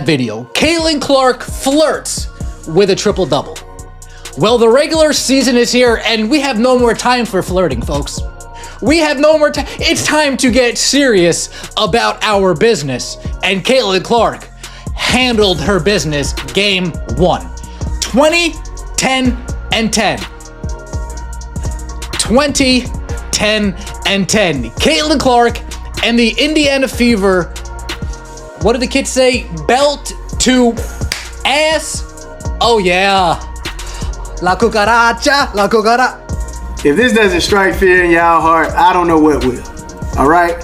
video, Caitlin Clark flirts with a triple-double. Well, the regular season is here, and we have no more time for flirting, folks. We have no more time. It's time to get serious about our business. And Caitlin Clark handled her business game 1. 20, 10, and 10. 20, 10, and 10. Caitlin Clark and the Indiana Fever, what did the kids say? Belt to ass? Oh yeah. La cucaracha, la cucaracha. If this doesn't strike fear in y'all heart, I don't know what will. All right,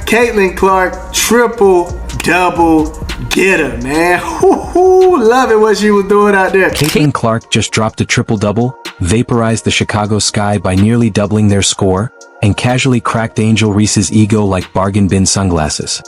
Caitlin Clark, triple-double getter, man. Love it what she was doing out there. Caitlin Clark just dropped a triple-double, vaporized the Chicago Sky by nearly doubling their score, and casually cracked Angel Reese's ego like bargain bin sunglasses.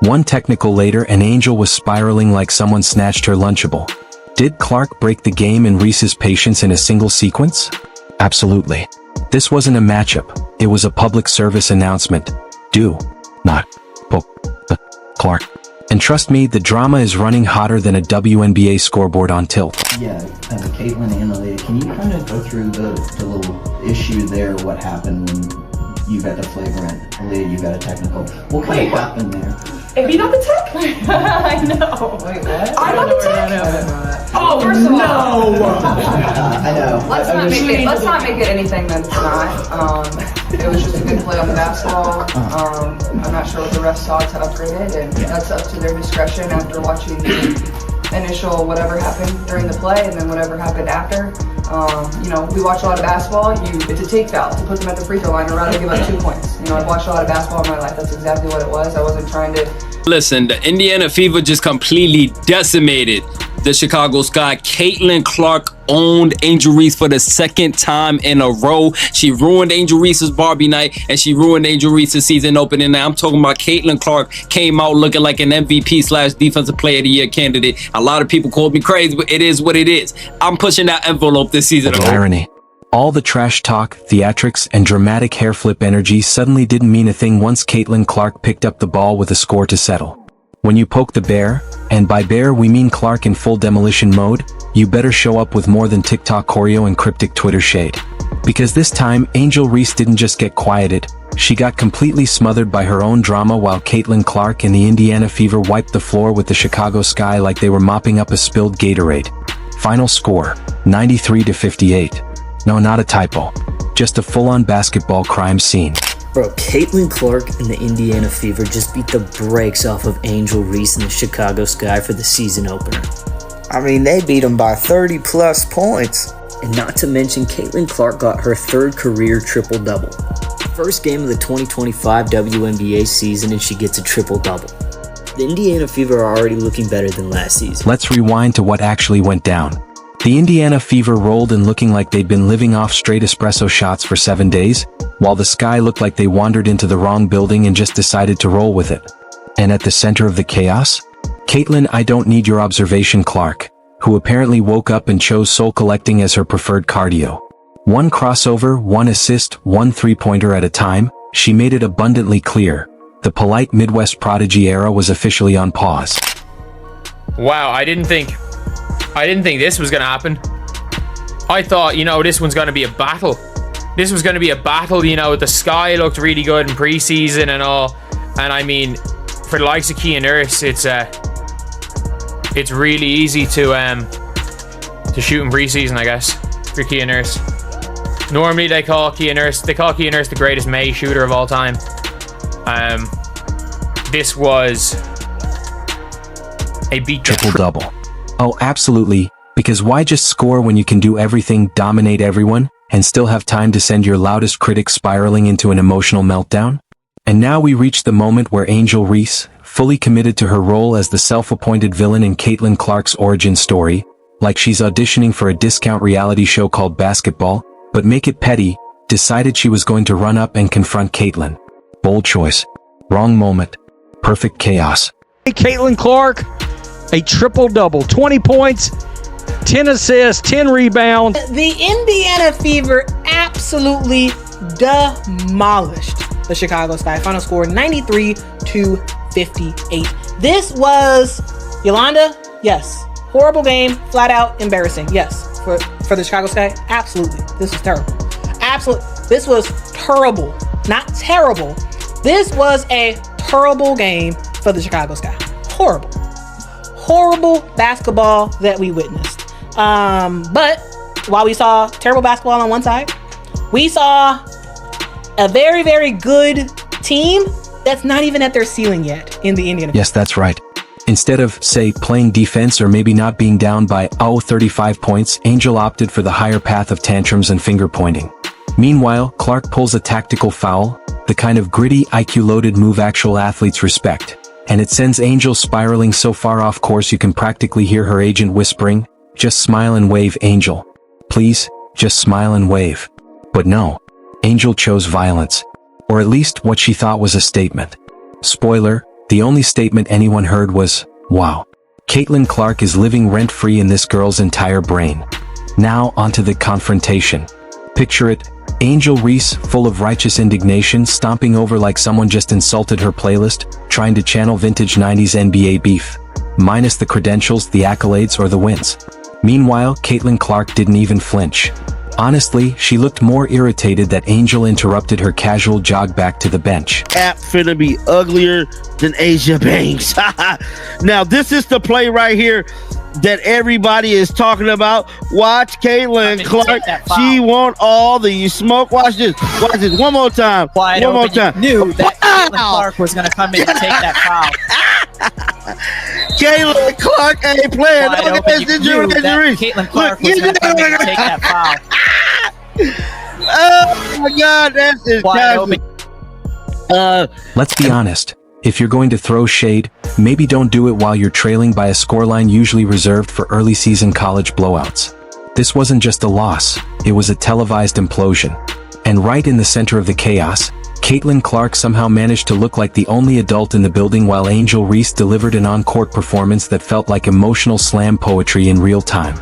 One technical later, and Angel was spiraling like someone snatched her Lunchable. Did Clark break the game and Reese's patience in a single sequence? Absolutely. This wasn't a matchup, it was a public service announcement. Do not poke the Clark. And trust me, the drama is running hotter than a WNBA scoreboard on tilt. Yeah, Caitlin and Aaliyah, can you kind of go through the little issue there, what happened when you got the flagrant, Aaliyah, you got a technical? What kind of happened there? If you got the tech? I know. Wait, what? I got the tech? Oh, first of all, I know. let's not make it anything that's not. It was just a good play on the basketball. I'm not sure what the refs saw to upgrade it, and that's up to their discretion after watching the initial whatever happened during the play and then whatever happened after. We watch a lot of basketball. It's a take foul to put them at the free throw line or rather give up 2 points. I've watched a lot of basketball in my life. That's exactly what it was. I wasn't trying to. Listen, the Indiana Fever just completely decimated the Chicago Sky. Caitlin Clark owned Angel Reese for the second time in a row. She ruined Angel Reese's Barbie night, and she ruined Angel Reese's season opening. Now I'm talking about Caitlin Clark came out looking like an MVP/Defensive Player of the Year candidate. A lot of people called me crazy, but it is what it is. I'm pushing that envelope this season. The irony. All the trash talk, theatrics, and dramatic hair flip energy suddenly didn't mean a thing once Caitlin Clark picked up the ball with a score to settle. When you poke the bear, and by bear we mean Clark in full demolition mode, you better show up with more than TikTok choreo and cryptic Twitter shade. Because this time, Angel Reese didn't just get quieted, she got completely smothered by her own drama while Caitlin Clark and the Indiana Fever wiped the floor with the Chicago Sky like they were mopping up a spilled Gatorade. Final score, 93-58. No, not a typo. Just a full-on basketball crime scene. Bro, Caitlin Clark and the Indiana Fever just beat the brakes off of Angel Reese and the Chicago Sky for the season opener. I mean, they beat them by 30-plus points. And not to mention, Caitlin Clark got her third career triple-double. First game of the 2025 WNBA season and she gets a triple-double. The Indiana Fever are already looking better than last season. Let's rewind to what actually went down. The Indiana Fever rolled in looking like they'd been living off straight espresso shots for 7 days, while the Sky looked like they wandered into the wrong building and just decided to roll with it. And at the center of the chaos? Caitlin, I don't need your observation, Clark, who apparently woke up and chose soul collecting as her preferred cardio. One crossover, one assist, one three-pointer at a time, she made it abundantly clear. The polite Midwest prodigy era was officially on pause. Wow, I didn't think this was gonna happen. I thought, this one's gonna be a battle. This was gonna be a battle, the Sky looked really good in preseason and all. And I mean, for the likes of Kia Nurse, it's really easy to shoot in preseason, I guess, for Kia Nurse. Normally they call Kia Nurse the greatest May shooter of all time. This was a beat triple-double. Oh, absolutely, because why just score when you can do everything, dominate everyone, and still have time to send your loudest critic spiraling into an emotional meltdown? And now we reach the moment where Angel Reese, fully committed to her role as the self-appointed villain in Caitlin Clark's origin story, like she's auditioning for a discount reality show called Basketball, but make it petty, decided she was going to run up and confront Caitlin. Bold choice. Wrong moment. Perfect chaos. Caitlin Clark, a triple-double, 20 points, 10 assists, 10 rebounds. The Indiana Fever absolutely demolished the Chicago Sky. Final score 93-58. This was Yolanda. Yes, horrible game, flat out embarrassing. Yes, for the Chicago Sky, absolutely. This was terrible. Absolutely, this was terrible. Not terrible. This was a terrible game for the Chicago Sky. Horrible basketball that we witnessed. But while we saw terrible basketball on one side, we saw a very, very good team that's not even at their ceiling yet in the Indiana. Yes, that's right. Instead of, say, playing defense or maybe not being down by, 35 points, Angel opted for the higher path of tantrums and finger pointing. Meanwhile, Clark pulls a tactical foul, the kind of gritty, IQ-loaded move actual athletes respect. And it sends Angel spiraling so far off course you can practically hear her agent whispering, "Just smile and wave, Angel. Please, just smile and wave." But no, Angel chose violence. Or at least what she thought was a statement. Spoiler, the only statement anyone heard was, "Wow. Caitlin Clark is living rent-free in this girl's entire brain." Now onto the confrontation. Picture it, Angel Reese, full of righteous indignation, stomping over like someone just insulted her playlist, trying to channel vintage 90s NBA beef. Minus the credentials, the accolades, or the wins. Meanwhile, Caitlin Clark didn't even flinch. Honestly, she looked more irritated that Angel interrupted her casual jog back to the bench. App finna be uglier than Asia Banks. Now, this is the play right here that everybody is talking about. Watch Caitlin Clark. She want all the smoke. Watch this. Watch this. One more time. Wide One more open. time. You knew that Caitlin Clark was going to come in and take that foul. Caitlin Clark ain't playing. Wide Look at open. this You knew injury. that Caitlin Clark was going to come in and take that foul. Oh my God, that's just Wide open. Let's be honest. If you're going to throw shade, maybe don't do it while you're trailing by a scoreline usually reserved for early season college blowouts. This wasn't just a loss, it was a televised implosion. And right in the center of the chaos, Caitlin Clark somehow managed to look like the only adult in the building while Angel Reese delivered an on-court performance that felt like emotional slam poetry in real time.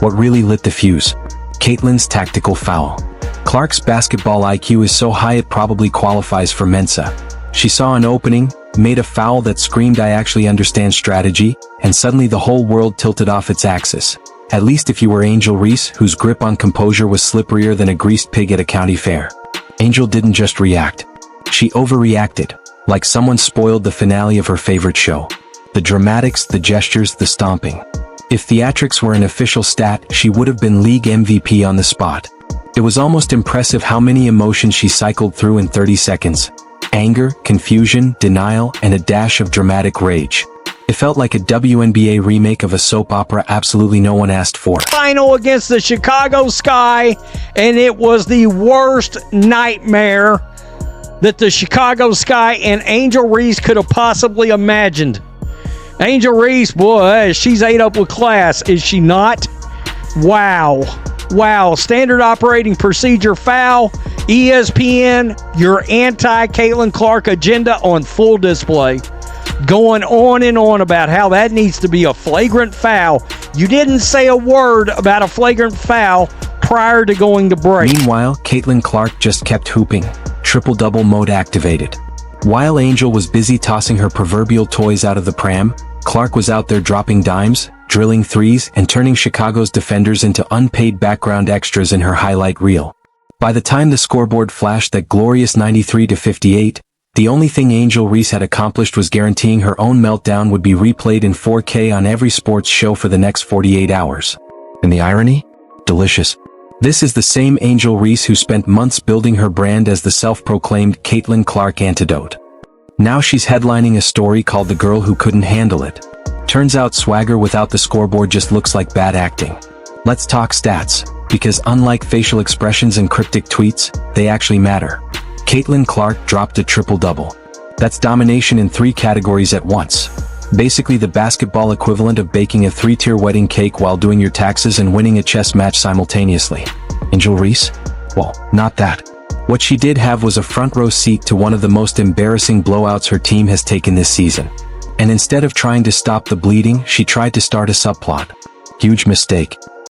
What really lit the fuse? Caitlin's tactical foul. Clark's basketball IQ is so high it probably qualifies for Mensa. She saw an opening, made a foul that screamed "I actually understand strategy," and suddenly the whole world tilted off its axis. At least if you were Angel Reese, whose grip on composure was slipperier than a greased pig at a county fair. Angel didn't just react. She overreacted, like someone spoiled the finale of her favorite show. The dramatics, the gestures, the stomping. If theatrics were an official stat, she would have been league MVP on the spot. It was almost impressive how many emotions she cycled through in 30 seconds. Anger, confusion, denial, and a dash of dramatic rage. It felt like a WNBA remake of a soap opera absolutely no one asked for. Final against the Chicago Sky, and it was the worst nightmare that the Chicago Sky and Angel Reese could have possibly imagined. Angel Reese, boy, she's ate up with class, is she not? Wow. Standard operating procedure foul. ESPN, your anti-Caitlin Clark agenda on full display. Going on and on about how that needs to be a flagrant foul. You didn't say a word about a flagrant foul prior to going to break. Meanwhile, Caitlin Clark just kept hooping. Triple-double mode activated. While Angel was busy tossing her proverbial toys out of the pram, Clark was out there dropping dimes, drilling threes, and turning Chicago's defenders into unpaid background extras in her highlight reel. By the time the scoreboard flashed that glorious 93-58, the only thing Angel Reese had accomplished was guaranteeing her own meltdown would be replayed in 4K on every sports show for the next 48 hours. And the irony? Delicious. This is the same Angel Reese who spent months building her brand as the self-proclaimed Caitlin Clark antidote. Now she's headlining a story called The Girl Who Couldn't Handle It. Turns out swagger without the scoreboard just looks like bad acting. Let's talk stats, because unlike facial expressions and cryptic tweets, they actually matter. Caitlin Clark dropped a triple-double. That's domination in 3 categories at once. Basically the basketball equivalent of baking a 3-tier wedding cake while doing your taxes and winning a chess match simultaneously. Angel Reese? Well, not that. What she did have was a front-row seat to one of the most embarrassing blowouts her team has taken this season. And instead of trying to stop the bleeding, she tried to start a subplot. Huge mistake.